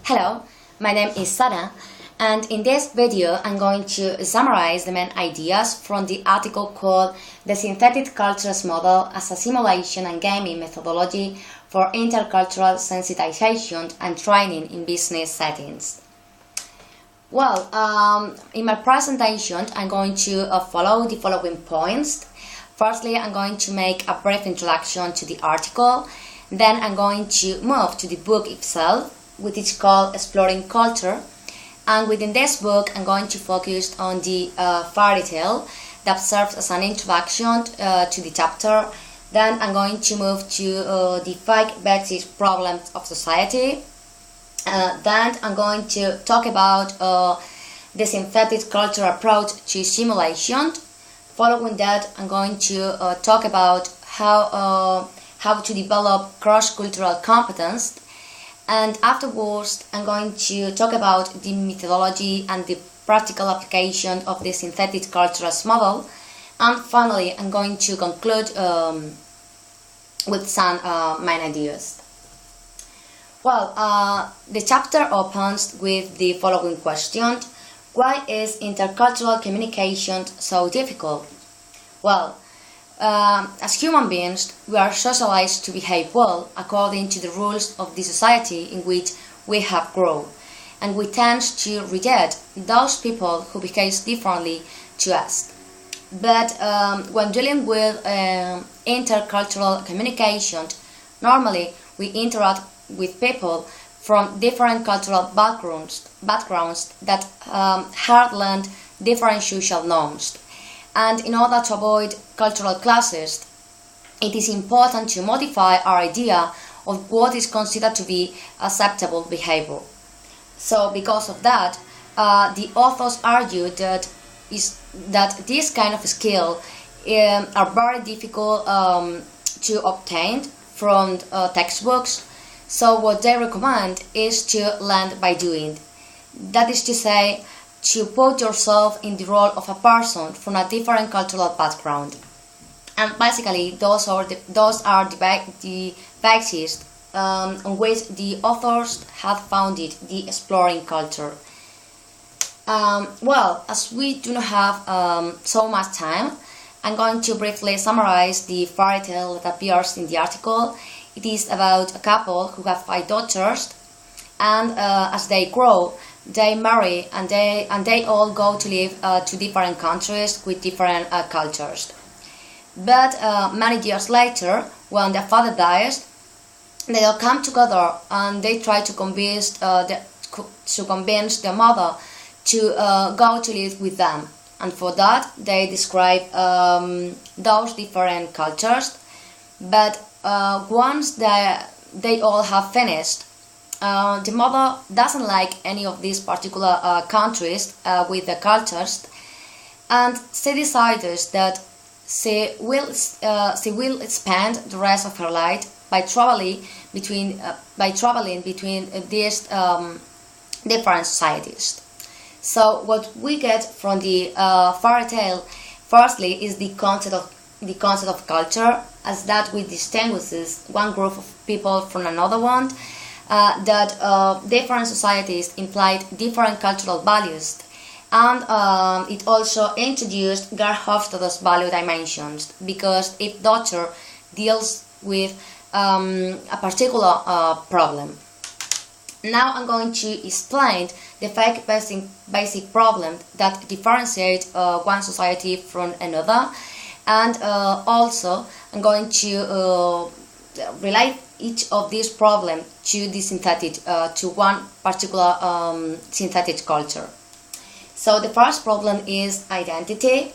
Hello, my name is Sana, and in this video I'm going to summarize the main ideas from the article called The Synthetic Cultures Model as a Simulation and Gaming Methodology for Intercultural Sensitization and Training in Business Settings. In my presentation I'm going to follow the following points. Firstly, I'm going to make a brief introduction to the article. Then I'm going to move to the book itself, which is called Exploring Culture. And within this book, I'm going to focus on the fairy tale that serves as an introduction to the chapter. Then I'm going to move to the 5 basic problems of society. Then I'm going to talk about the synthetic culture approach to simulation. Following that, I'm going to talk about how to develop cross-cultural competence. And afterwards, I'm going to talk about the methodology and the practical application of the synthetic cultures model. And finally, I'm going to conclude with some main ideas. The chapter opens with the following question: why is intercultural communication so difficult? As human beings, we are socialized to behave well according to the rules of the society in which we have grown, and we tend to reject those people who behave differently to us. But when dealing with intercultural communication, normally we interact with people from different cultural backgrounds that have learned different social norms. And in order to avoid cultural clashes, it is important to modify our idea of what is considered to be acceptable behavior. So because of that, the authors argue that this kind of skill are very difficult to obtain from textbooks. So what they recommend is to learn by doing. That is to say, to put yourself in the role of a person from a different cultural background. And basically, those are the bases on which the authors have founded the exploring culture. As we do not have so much time, I'm going to briefly summarize the fairy tale that appears in the article. It is about a couple who have 5 daughters, and as they grow, they marry and they all go to live to different countries with different cultures. But many years later, when their father dies, they all come together and they try to convince their mother to go to live with them. And for that, they describe those different cultures. But once they all have finished, the mother doesn't like any of these particular countries with the cultures, and she decides that she will spend the rest of her life by traveling between these different societies. So what we get from the fairy tale, firstly, is the concept of culture, as that which distinguishes one group of people from another one. That different societies implied different cultural values, and it also introduced Hofstadter's value dimensions, because each daughter deals with a particular problem. Now I'm going to explain the 5 basic problems that differentiate one society from another, and also I'm going to relate each of these problems to one particular synthetic culture. So the first problem is identity,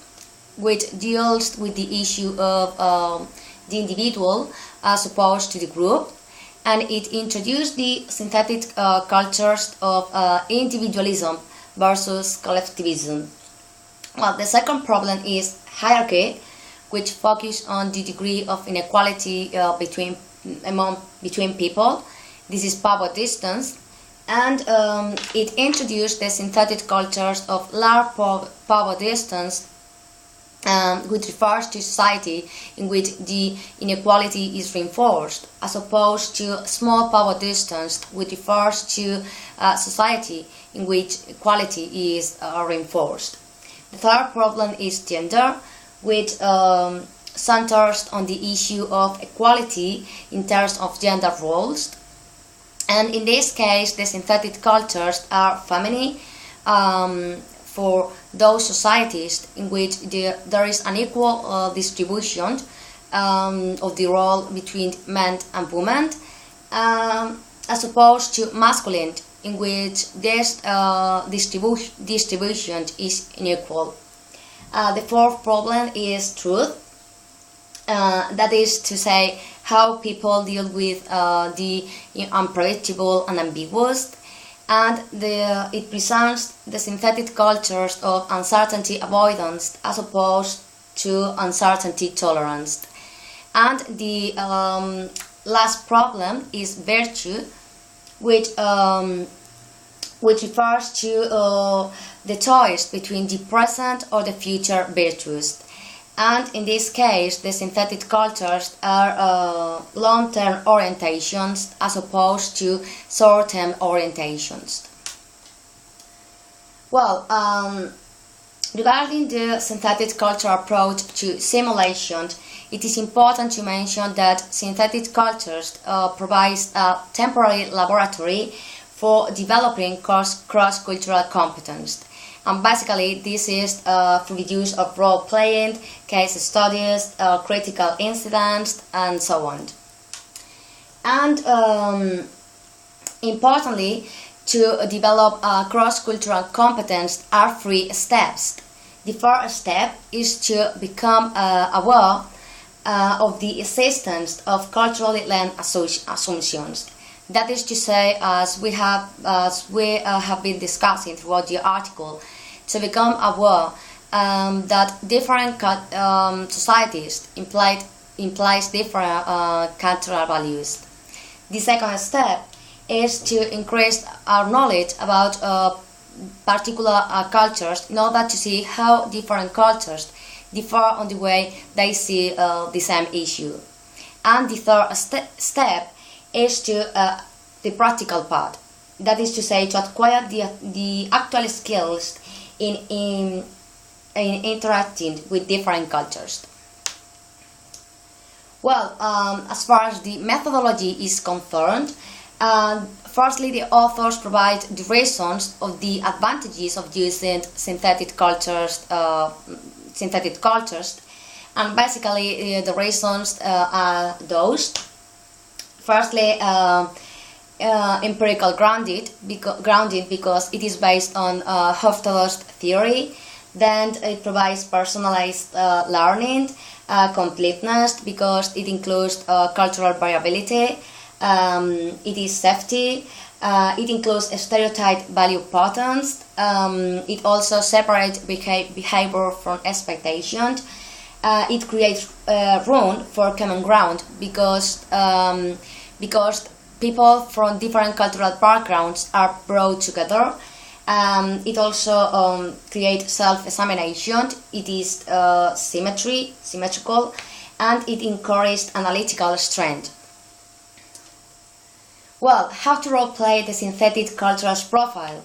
which deals with the issue of the individual as opposed to the group, and it introduced the synthetic cultures of individualism versus collectivism. The second problem is hierarchy, which focuses on the degree of inequality between people. This is power distance, and it introduced the synthetic cultures of large power distance which refers to society in which the inequality is reinforced, as opposed to small power distance, which refers to society in which equality is reinforced. The third problem is gender, which centers on the issue of equality in terms of gender roles. And in this case, the synthetic cultures are feminine for those societies in which there is an equal distribution of the role between men and women, as opposed to masculine, in which this distribution is unequal. The fourth problem is truth, that is to say, how people deal with the unpredictable and ambiguous, and it presents the synthetic cultures of uncertainty avoidance as opposed to uncertainty tolerance. And the last problem is virtue, which refers to the choice between the present or the future virtues. And in this case, the synthetic cultures are long-term orientations as opposed to short-term orientations. Well, regarding the synthetic culture approach to simulation, it is important to mention that synthetic cultures provide a temporary laboratory for developing cross-cultural competence. And basically, this is through the use of role-playing, case studies, critical incidents, and so on. And importantly, to develop cross-cultural competence are 3 steps. The first step is to become aware of the existence of culturally learned assumptions. That is to say, as we have been discussing throughout the article, to become aware that different societies implies different cultural values. The second step is to increase our knowledge about particular cultures in order to see how different cultures differ on the way they see the same issue. And the third step is to the practical part. That is to say, to acquire the actual skills in interacting with different cultures. Well, as far as the methodology is concerned, firstly, the authors provide the reasons of the advantages of using synthetic cultures, and basically the reasons are those. Firstly, empirical grounding because it is based on Hofstadter's theory. Then it provides personalized learning, completeness because it includes cultural variability. It is safety. It includes stereotype value patterns. It also separates behavior from expectation. It creates room for common ground because people from different cultural backgrounds are brought together. It also creates self-examination. It is symmetrical, and it encourages analytical strength. Well, how to role-play the synthetic cultural profile?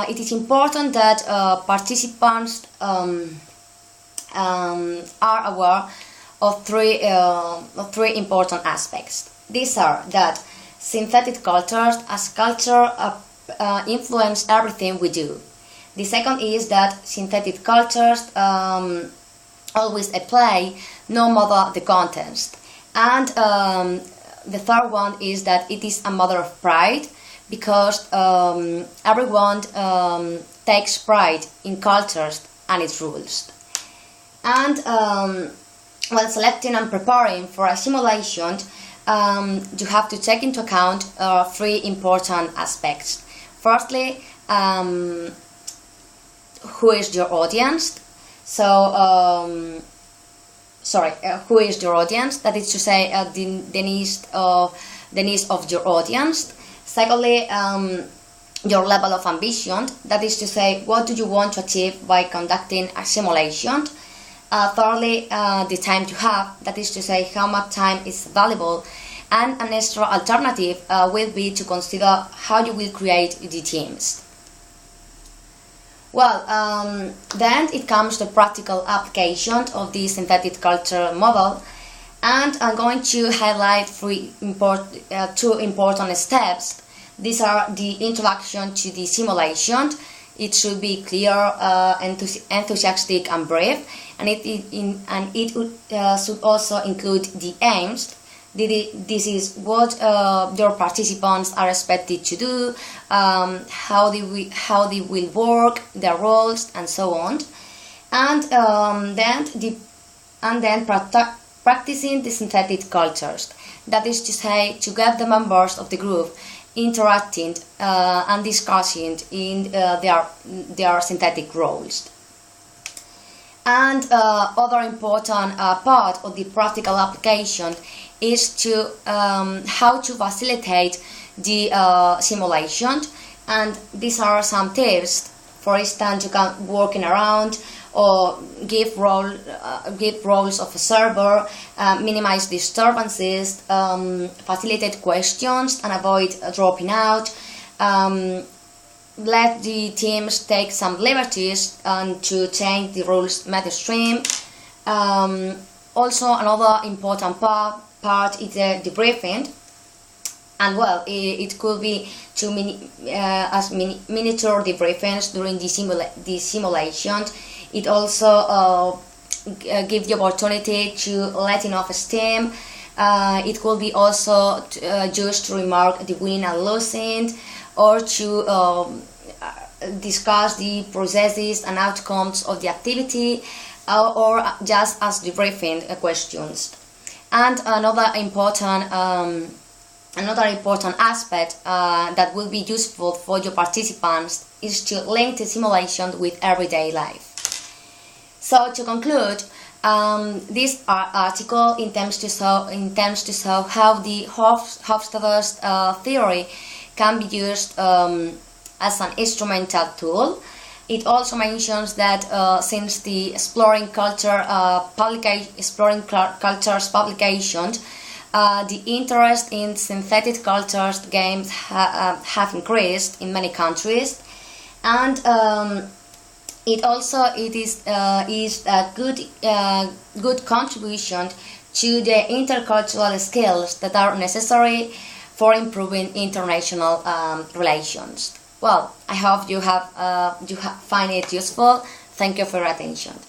It is important that participants are aware of three important aspects. These are that synthetic cultures as culture influence everything we do. The second is that synthetic cultures always apply no matter the context. And the third one is that it is a matter of pride because everyone takes pride in cultures and its rules. And when selecting and preparing for a simulation, you have to take into account 3 important aspects. Firstly, who is your audience? Who is your audience? That is to say, the needs of your audience. Secondly, your level of ambition, that is to say, what do you want to achieve by conducting a simulation. Thirdly, the time you have, that is to say, how much time is valuable. And an extra alternative will be to consider how you will create the teams. Well, then it comes to practical application of the synthetic culture model, and I'm going to highlight two important steps. These are the introduction to the simulation. It should be clear, enthusiastic and brief, and it should also include the aims. This is what your participants are expected to do, how they will work, their roles, and so on, and then practicing the synthetic cultures. That is to say, to get the members of the group interacting and discussing in their synthetic roles. And other important part of the practical application is to how to facilitate the simulation, and these are some tips. For instance, you can working around or give roles of a server, minimize disturbances, facilitate questions and avoid dropping out, let the teams take some liberties and to change the rules midstream. Also, another important part is the debriefing, and well, it could be miniature debriefings during the simulation. It also gives the opportunity to letting off steam. It could be also used to remark the winning and losing, or to discuss the processes and outcomes of the activity, or just ask debriefing questions. And another important aspect that will be useful for your participants is to link the simulation with everyday life. So to conclude, this article intends to show how the Hofstadter's theory can be used as an instrumental tool. It also mentions that since the Exploring Cultures publication, the interest in synthetic cultures games have increased in many countries, and it is a good contribution to the intercultural skills that are necessary for improving international relations. Well, I hope you find it useful. Thank you for your attention.